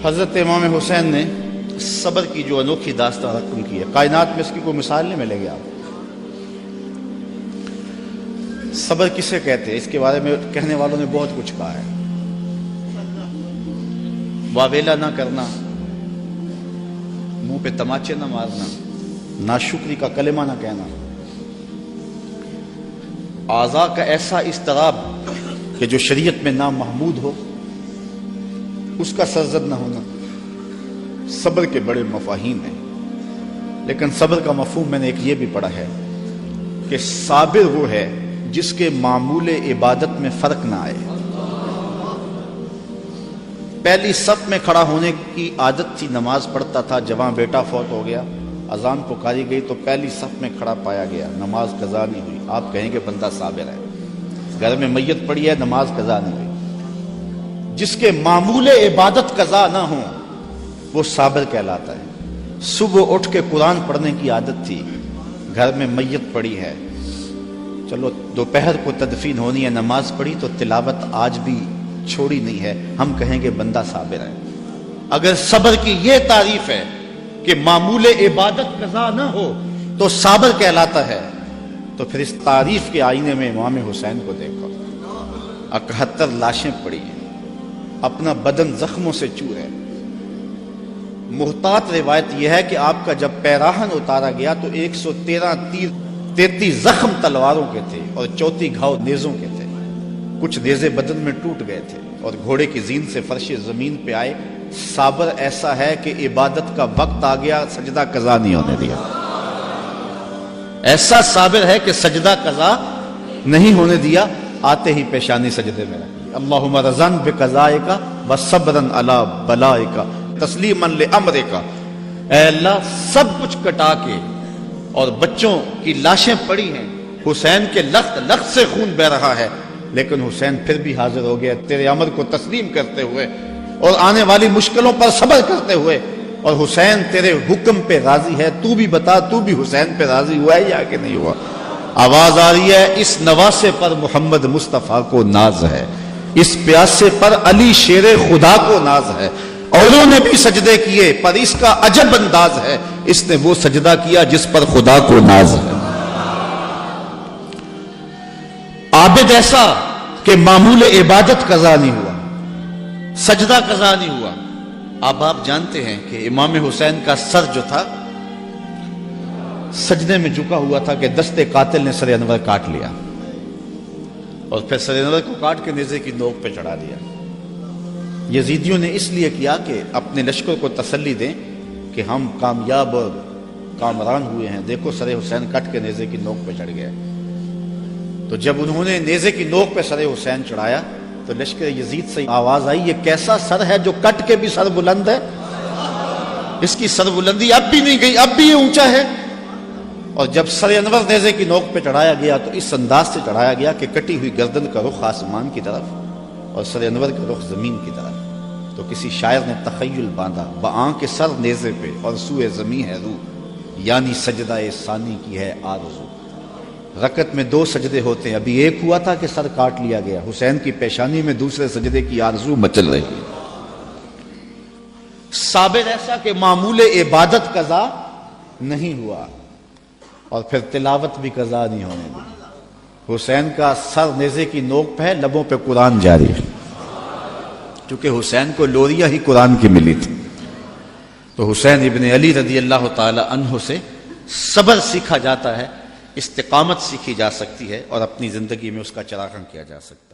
حضرت امام حسین نے صبر کی جو انوکھی داستان رقم کی ہے، کائنات میں اس کی کوئی مثال نہیں ملے گی آپ۔ صبر کسے کہتے ہیں اس کے بارے میں کہنے والوں نے بہت کچھ کہا ہے۔ واویلا نہ کرنا، منہ پہ تماچے نہ مارنا، ناشکری کا کلمہ نہ کہنا، اعضاء کا ایسا اضطراب کہ جو شریعت میں نامحمود ہو اس کا سرزد نہ ہونا، صبر کے بڑے مفاہیم ہیں۔ لیکن صبر کا مفہوم میں نے ایک یہ بھی پڑھا ہے کہ صابر وہ ہے جس کے معمول عبادت میں فرق نہ آئے۔ پہلی صف میں کھڑا ہونے کی عادت تھی، نماز پڑھتا تھا، جوان بیٹا فوت ہو گیا، اذان پکاری گئی تو پہلی صف میں کھڑا پایا گیا، نماز قضا نہیں ہوئی، آپ کہیں گے بندہ صابر ہے۔ گھر میں میت پڑی ہے، نماز قضا نہیں ہوئی، جس کے معمول عبادت قضا نہ ہوں وہ صابر کہلاتا ہے۔ صبح اٹھ کے قرآن پڑھنے کی عادت تھی، گھر میں میت پڑی ہے، چلو دوپہر کو تدفین ہونی ہے، نماز پڑھی تو تلاوت آج بھی چھوڑی نہیں ہے، ہم کہیں گے بندہ صابر ہے۔ اگر صبر کی یہ تعریف ہے کہ معمول عبادت قضا نہ ہو تو صابر کہلاتا ہے، تو پھر اس تعریف کے آئینے میں امام حسین کو دیکھو، 71 لاشیں پڑی ہیں، اپنا بدن زخموں سے چور ہے۔ محتاط روایت یہ ہے کہ آپ کا جب پیراہن اتارا گیا تو 113 تیر، 33 زخم تلواروں کے تھے اور 34 گھاؤ نیزوں کے تھے، کچھ نیزے بدن میں ٹوٹ گئے تھے، اور گھوڑے کی زین سے فرش زمین پہ آئے۔ صابر ایسا ہے کہ عبادت کا وقت آ گیا، سجدہ قضا نہیں ہونے دیا۔ ایسا صابر ہے کہ سجدہ قضا نہیں ہونے دیا، آتے ہی پیشانی سجدے میں رکھی، اللہم رضن بقضائک و صبرن علی بلائک تسلیما لامرک۔ اے اللہ، سب کچھ کٹا کے، اور بچوں کی لاشیں پڑی ہیں، حسین کے لخت لخت سے خون بہ رہا ہے، لیکن حسین پھر بھی حاضر ہو گیا تیرے امر کو تسلیم کرتے ہوئے اور آنے والی مشکلوں پر صبر کرتے ہوئے، اور حسین تیرے حکم پہ راضی ہے، تو بھی بتا، تو بھی حسین پہ راضی ہوا ہے یا کہ نہیں ہوا؟ آواز آ رہی ہے، اس نواسے پر محمد مصطفیٰ کو ناز ہے، اس پیاسے پر علی شیر خدا کو ناز ہے، اوروں نے بھی سجدے کیے پر اس کا عجب انداز ہے، اس نے وہ سجدہ کیا جس پر خدا کو ناز ہے۔ عابد ایسا کہ معمول عبادت قضا نہیں ہوا، سجدہ قضا نہیں ہوا۔ اب آپ جانتے ہیں کہ امام حسین کا سر جو تھا سجدے میں جھکا ہوا تھا کہ دست قاتل نے سر انور کاٹ لیا، اور پھر سر انور کو کاٹ کے نیزے کی نوک پہ چڑھا دیا۔ یزیدیوں نے اس لیے کیا کہ اپنے لشکر کو تسلی دیں کہ ہم کامیاب اور کامران ہوئے ہیں، دیکھو سر حسین کٹ کے نیزے کی نوک پہ چڑھ گیا۔ تو جب انہوں نے نیزے کی نوک پہ سر حسین چڑھایا تو لشکر یزید سے آواز آئی، یہ کیسا سر ہے جو کٹ کے بھی سر بلند ہے؟ اس کی سر بلندی اب بھی نہیں گئی، اب بھی یہ اونچا ہے۔ اور جب سر انور نیزے کی نوک پہ چڑھایا گیا تو اس انداز سے چڑھایا گیا کہ کٹی ہوئی گردن کا رخ آسمان کی طرف اور سر انور کا رخ زمین کی طرف۔ تو کسی شاعر نے تخیل باندھا، بآں کے سر نیزے پہ اور سوئے زمین ہے روح، یعنی سجدہ ثانی کی ہے آرزو۔ رکعت میں 2 سجدے ہوتے ہیں، ابھی ایک ہوا تھا کہ سر کاٹ لیا گیا، حسین کی پیشانی میں دوسرے سجدے کی آرزو مچل رہی ہے۔ صابر ایسا کہ معمول عبادت قضا نہیں ہوا، اور پھر تلاوت بھی قضا نہیں ہونے دی۔ حسین کا سر نیزے کی نوک پہ ہے، لبوں پہ قرآن جاری ہے، چونکہ حسین کو لوریاں ہی قرآن کی ملی تھی۔ تو حسین ابن علی رضی اللہ تعالی عنہ سے صبر سیکھا جاتا ہے، استقامت سیکھی جا سکتی ہے، اور اپنی زندگی میں اس کا چراغاں کیا جا سکتا ہے۔